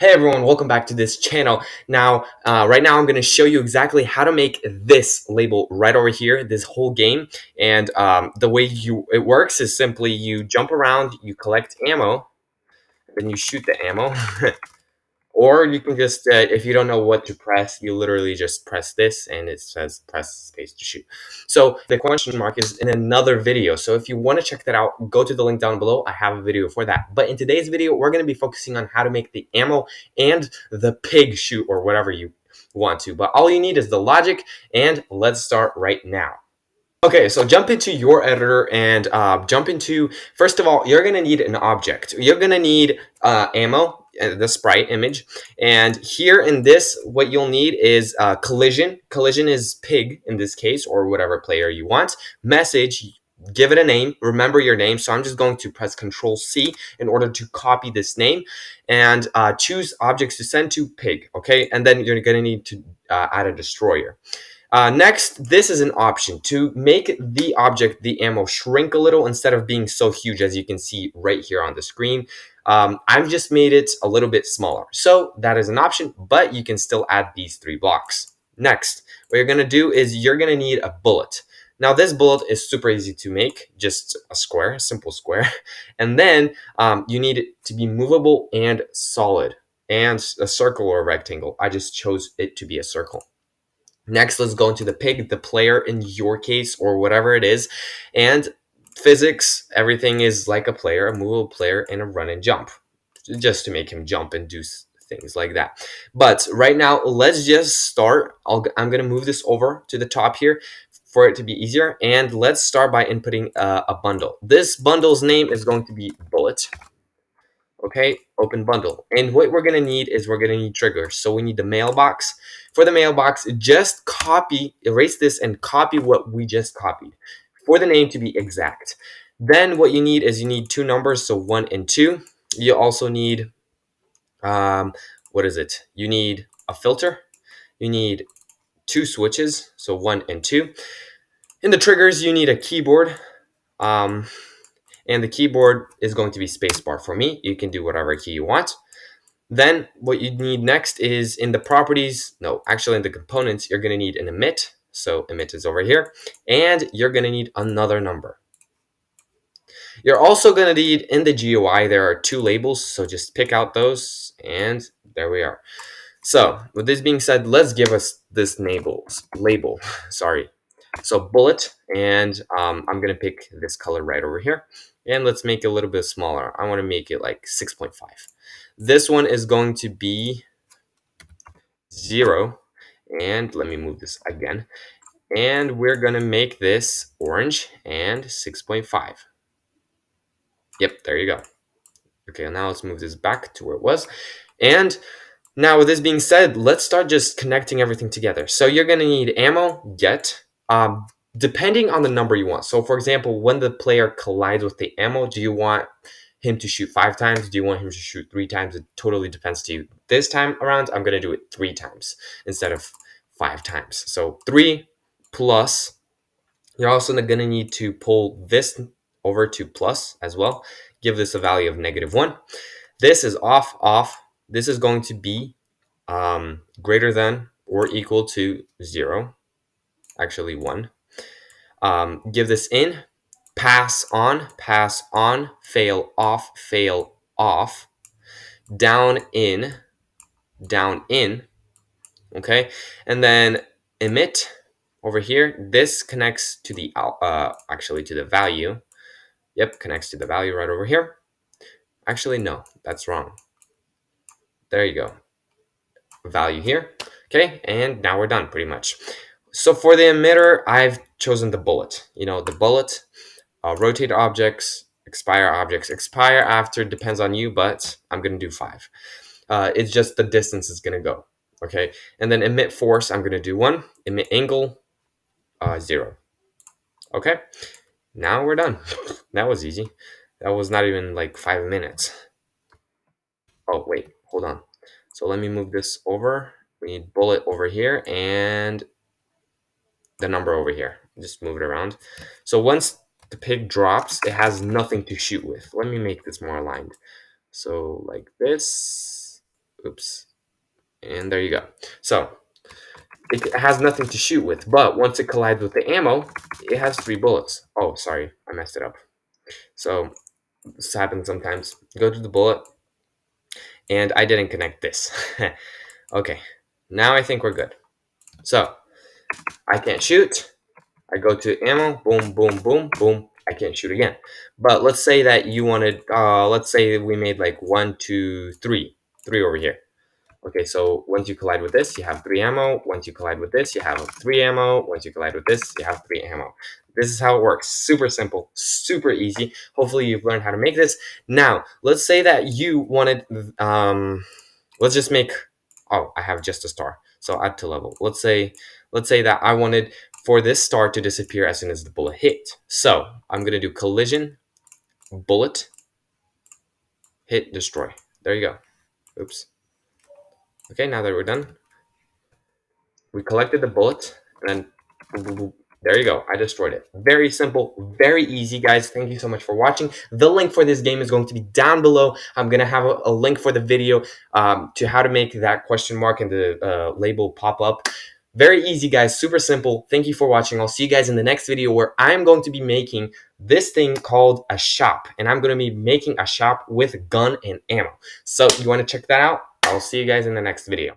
Hey everyone, welcome back to this channel. Right now I'm going to show you exactly how to make this label right over here, this whole game. And the way it works is simply you jump around, you collect ammo, then you shoot the ammo. Or you can just, if you don't know what to press, you literally just press this and it says press space to shoot. So the question mark is in another video. So if you want to check that out, go to the link down below. I have a video for that. But in today's video, we're going to be focusing on how to make the ammo and the pig shoot or whatever you want to. But all you need is the logic, and let's start right now. Okay, so jump into your editor and first of all, you're going to need an object. You're going to need ammo, the sprite image. And here in this, what you'll need is collision. Collision is pig in this case, or whatever player you want. Message, give it a name. Remember your name. So I'm just going to press Control C in order to copy this name. And choose objects to send to pig, okay? And then you're going to need to add a destroyer. Next, this is an option to make the object, the ammo, shrink a little instead of being so huge as you can see right here on the screen. I've just made it a little bit smaller. So that is an option, but you can still add these 3 blocks. Next, what you're going to do is you're going to need a bullet. Now this bullet is super easy to make, just a square, a simple square. And then you need it to be movable and solid, and a circle or a rectangle. I just chose it to be a circle. Next, let's go into the pig, the player in your case, or whatever it is. And physics, everything is like a player, a movable player, and a run and jump, just to make him jump and do things like that. But right now, let's just start. I'm going to move this over to the top here for it to be easier. And let's start by inputting a bundle. This bundle's name is going to be bullet. Okay, open bundle. And what we're going to need is we're going to need triggers. So we need the mailbox. For the mailbox, just erase this and copy what we just copied for the name to be exact. Then what you need is you need 2 numbers, so 1 and 2. You also need, what is it? You need a filter. You need 2 switches, so 1 and 2. In the triggers, you need a keyboard. And the keyboard is going to be spacebar for me. You can do whatever key you want. Then what you need next is in the properties, no, actually in the components, you're going to need an emit. So emit is over here. And you're going to need another number. You're also going to need in the GUI, there are 2 labels. So just pick out those and there we are. So with this being said, let's give us this label. Sorry. So bullet, and I'm going to pick this color right over here. And let's make it a little bit smaller. I want to make it like 6.5. This one is going to be 0. And let me move this again. And we're going to make this orange and 6.5. Yep, there you go. Okay, now let's move this back to where it was. And now with this being said, let's start just connecting everything together. So you're going to need ammo, get, depending on the number you want. So for example, when the player collides with the ammo, do you want him to shoot 5 times? Do you want him to shoot 3 times? It totally depends to you. This time around, I'm going to do it 3 times instead of 5 times. So 3 plus, you're also going to need to pull this over to plus as well. Give this a value of -1. This is off. This is going to be greater than or equal to 0. Actually 1. Give this in, pass on, fail off, down in, okay? And then emit over here. This connects to the, actually to the value. Yep, connects to the value right over here. Actually, no, that's wrong. There you go. Value here. Okay, and now we're done pretty much. So for the emitter, I've chosen the bullet. You know, the bullet, rotate objects, expire objects. Expire after depends on you, but I'm going to do 5. It's just the distance is going to go. Okay, and then emit force, I'm going to do 1. Emit angle, 0. Okay, now we're done. That was easy. That was not even like 5 minutes. Oh, wait, hold on. So let me move this over. We need bullet over here and the number over here. Just move it around. So once the pig drops, it has nothing to shoot with. Let me make this more aligned. So like this. Oops. And there you go. So it has nothing to shoot with, but once it collides with the ammo, it has 3 bullets. Oh, sorry, I messed it up. So this happens sometimes. Go to the bullet, and I didn't connect this. Okay, now I think we're good. So I can't shoot. I go to ammo, boom, boom, boom, boom. I can't shoot again. But let's say that you wanted, let's say we made like 1, 2, 3, 3 over here. Okay, so once you collide with this, you have 3 ammo. Once you collide with this, you have 3 ammo. Once you collide with this, you have 3 ammo. This is how it works. Super simple, super easy. Hopefully you've learned how to make this. Now, let's say that you wanted, let's just make, oh, I have just a star. So add to level. Let's say that I wanted for this star to disappear as soon as the bullet hit. So I'm gonna do collision, bullet, hit, destroy. There you go. Oops. Okay, now that we're done, we collected the bullet, and then boop, boop, boop. There you go. I destroyed it. Very simple, very easy, guys. Thank you so much for watching. The link for this game is going to be down below. I'm going to have a link for the video to how to make that question mark and the label pop up. Very easy, guys. Super simple. Thank you for watching. I'll see you guys in the next video where I'm going to be making this thing called a shop. And I'm going to be making a shop with gun and ammo. So you want to check that out? I'll see you guys in the next video.